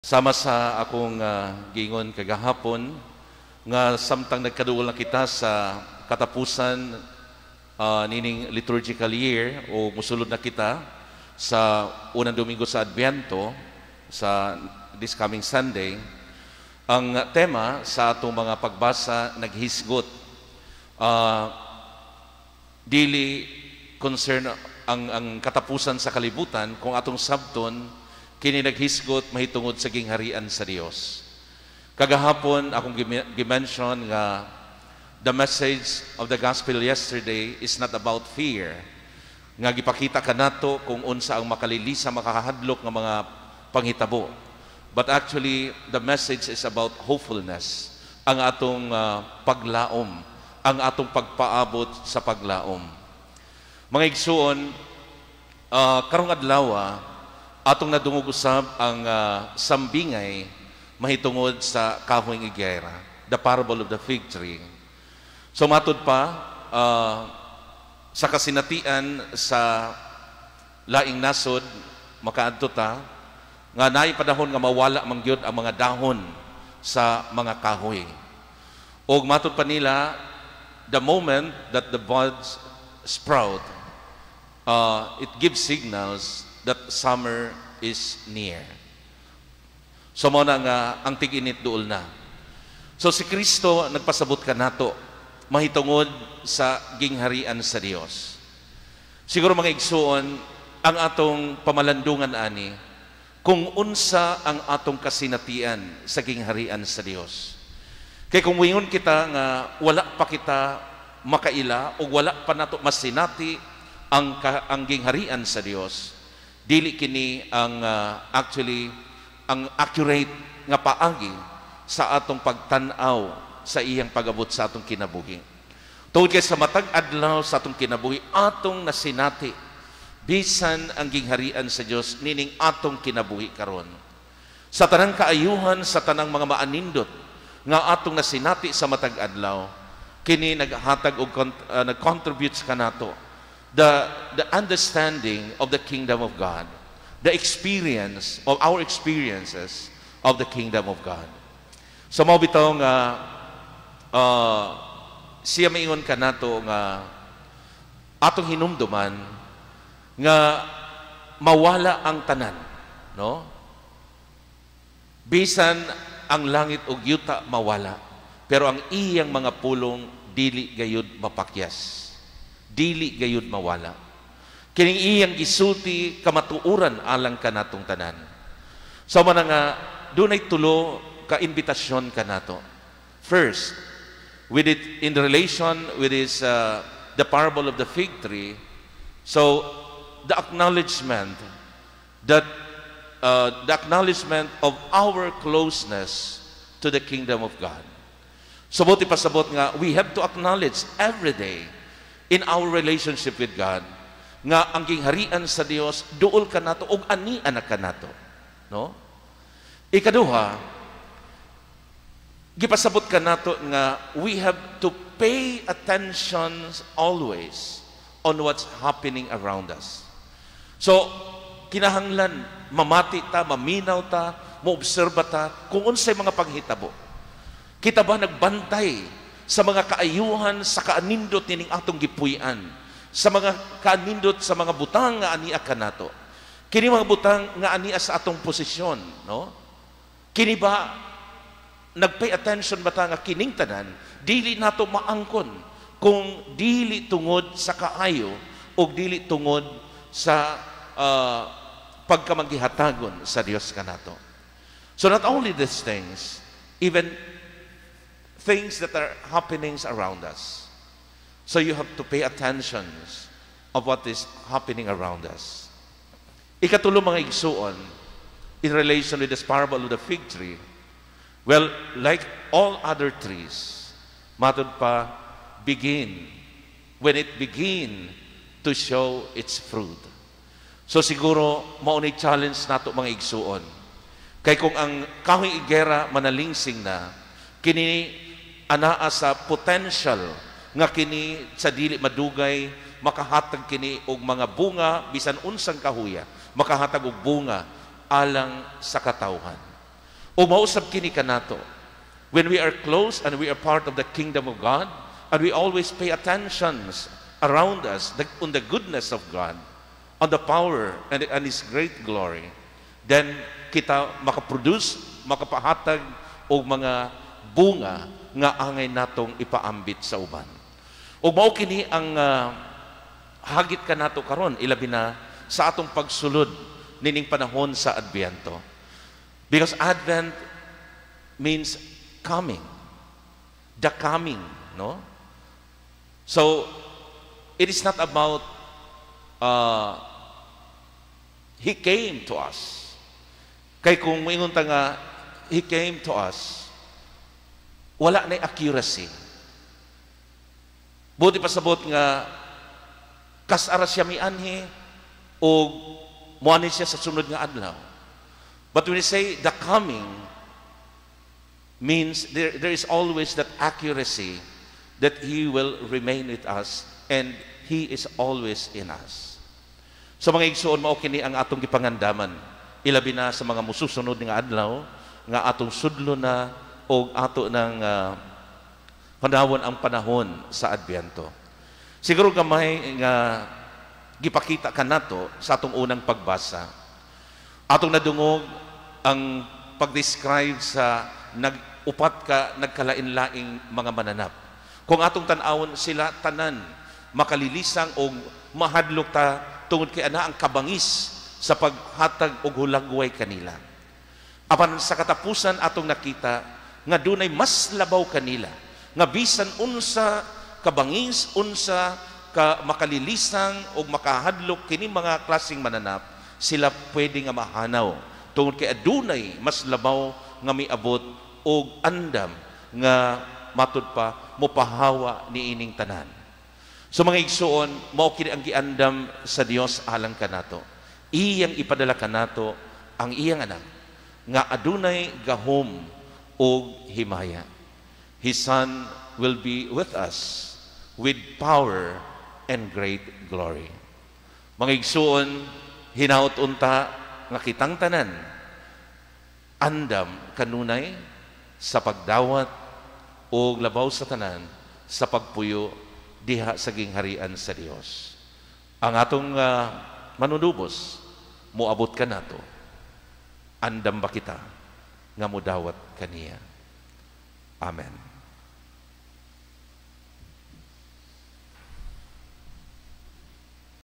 Sama sa akong giingon kagahapon nga samtang nagkaduol na kita sa katapusan nining liturgical year o musulod na kita sa unang Domingo sa Adbyento sa this coming Sunday, ang tema sa atong mga pagbasa naghisgot dili concern ang katapusan sa kalibutan kung atong sabton kini naghisgot mahitungod sa gingharian sa Dios. Kagahapon akong gimension nga the message of the gospel yesterday is not about fear. Nga gipakita kanato kung unsa ang makalilisa makahadlok nga mga panghitabo. But actually the message is about hopefulness. Ang atong paglaom, ang atong pagpaabot sa paglaom. Mga igsuon, karong adlaw atong nadungog usab ang sambingay mahitungod sa kahoy nga higera, the parable of the fig tree. So matud pa sa kasinatian sa laing nasod makaadto ta nga naay panahon nga mawala man gyud ang mga dahon sa mga kahoy. Og matud pa nila the moment that the buds sprout, it gives signals that summer is near. So mo na nga ang tig-init duol na. So si Kristo nagpasabot kanato mahitungod sa gingharian sa Dios. Siguro mga igsuon ang atong pamalandungan ani kung unsa ang atong kasinatian sa gingharian sa Dios. Kay kung wingon kita nga wala pa kita makaila o wala pa nato masinati ang gingharian sa Dios, dili kini ang actually ang accurate nga paagi sa atong pagtan-aw sa iyang pag-abot sa atong kinabuhi. Tungod kay sa matag adlaw sa atong kinabuhi atong nasinati bisan ang gingharian sa Dios nining atong kinabuhi karon. Sa tanang kaayuhan sa tanang mga maanindot nga atong nasinati sa matag adlaw, kini naghatag og nag-contributes kanato the understanding of the kingdom of God, the experience of our experiences of the kingdom of God. So mao bitaw nga siya maingon kanato nga atong hinumduman nga mawala ang tanan, no? Bisan ang langit ug yuta mawala, pero ang iyang mga pulong dili gayud mapakyas. Dili gayud mawala. Kining iyang gisulti kamatuuran alang kanatong tanan. So man nga dunay tulo ka imbitasyon kanato. First, with it in relation with this the parable of the fig tree, so the acknowledgement that the acknowledgement of our closeness to the kingdom of God. So buti pasabot nga we have to acknowledge every day in our relationship with God nga ang gingharian sa Dios duol kanato og ani anak kanato, no? Ikaduha, gipasabot kanato nga we have to pay attention always on what's happening around us. So kinahanglan mamati ta, maminaw ta, moobserba ta kung unsay mga paghitabo. Kita ba nagbantay sa mga kaayuhan, sa kaanindot nining atong gipuy-an, sa mga kaanindot sa mga butang nga ania kanato. Kini mga butang nga ania sa atong posisyon, no? Kini ba nagpay attention ba ta nga kining tanan dili nato maangkon kung dili tungod sa kaayo o dili tungod sa pagkamanggihatagon sa Dios kanato. So not only these things, even things that are happenings around us. So you have to pay attention of what is happening around us. Ikatulo mga igsuon, in relation with this parable of the fig tree, well, like all other trees, matod pa, when it begin to show its fruit. So siguro, maunay challenge nato mga igsuon. Kay kung ang kahoy higera manalingsing na, kini anaa sa potential nga kini sa dili madugay makahatag kini og mga bunga bisan unsang kahuya, makahatag og bunga alang sa katawhan. O mausab kini kanato. When we are close and we are part of the kingdom of God, and we always pay attention around us on the goodness of God, on the power and His great glory, then kita makaproduce, makapahatag o mga bunga nga angay natong ipaambit sa uban. O mao kini ang hagit ka nato karon, ilabi na sa atong pagsulod nining panahon sa Adbyento. Because Advent means coming. The coming, no? So, it is not about He came to us. Kay kung maingon ta nga, He came to us, wala na accuracy. Buti pasabot nga, kasara siya mianhi, o muani siya sa sunod nga adlaw. But when we say the coming, means there is always that accuracy that He will remain with us and He is always in us. So mga igsoon, mao kini ang atong gipangandaman, ilabi na sa mga mususunod nga adlaw nga atong sudlo na o ato ng panahon ang panahon sa Adbyento. Siguro gamay nga gipakita ka nato sa atong unang pagbasa. Atong nadungog ang pag-describe sa upat ka nagkalain-laing mga mananap. Kung atong tan-awon sila tanan makalilisang o mahadlok ta tungod kay ana ang kabangis sa paghatag og hulagway kanila. Apan sa katapusan atong nakita nga dunay mas labaw kanila nga bisan unsa kabangis, unsa ka makalilisang o makahadlok kini mga klaseng mananap, sila pwede nga mahanaw tungod kay adunay mas labaw nga miabot og andam nga matud pa mopahawa ni ining tanan. So mga igsuon, mao kini ang giandam sa Dios alang kanato. Iyang ipadala kanato ang iyang anak nga adunay gahom og himaya. His Son will be with us with power and great glory. Mga igsuon, hinaut unta nga kitang tanan andam kanunay sa pagdawat o labaw sa tanan sa pagpuyo diha sa gingharian sa Dios. Ang atong manunubos, muabot ka nato, andam ba kita nga mudawat kaniya. Amen.